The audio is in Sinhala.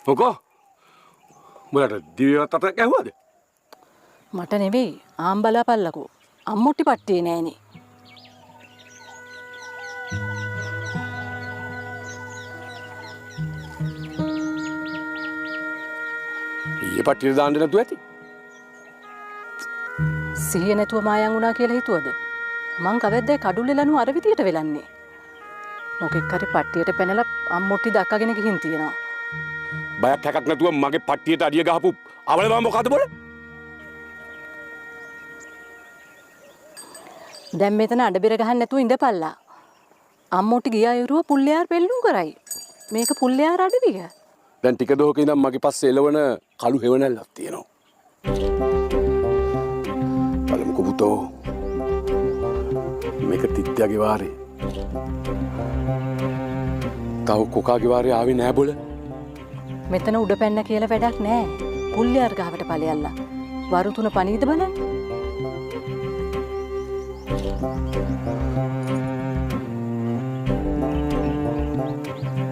මොකෝ? උඹලට දිවිවත් අතක් ඇහුවද? මට නෙවෙයි ආම් බලාපල්ලකෝ. අම්මුට්ටි පට්ටියේ නෑනේ. ඊයේ පට්ටියට දාන්න නැතුව ඇති. සිහිය නැතුව මායන් වුණා කියලා හිතුවද? මං කවද්දේ කඩුල්ලේ ලනු අර විදියට වෙලන්නේ. මොකෙක් හරි පට්ටියට පැනලා අම්මුට්ටි දක්කගෙන ගිහින් තියෙනවා. බයක් හැකක් නැතුව මගේ පට්ටියට අඩිය ගහපු අවලම මොකද බොල? දැන් මෙතන අඩබිර ගහන්න නැතුව ඉඳපල්ලා. අම්මුට්ටි ගියා යුරුව පුල්ලයාර් පෙල්ලුම් කරයි. මේක පුල්ලයාර් අඩවිය. දැන් ටික දොහක ඉඳන් මගේ පස්සේ එළවන කළු හෙවණැල්ලක් තියෙනවා. බලමුකෝ පුතෝ. මේක තිත්යාගේ වාරේ. තව කොකාගේ වාරේ ආවේ නෑ බොල. මෙතන උඩ පැන්න කියලා වැඩක් නෑ. පුල්ලයාර් ගහවට ඵලයල්ලා. වරු තුන පණීද බලන්න.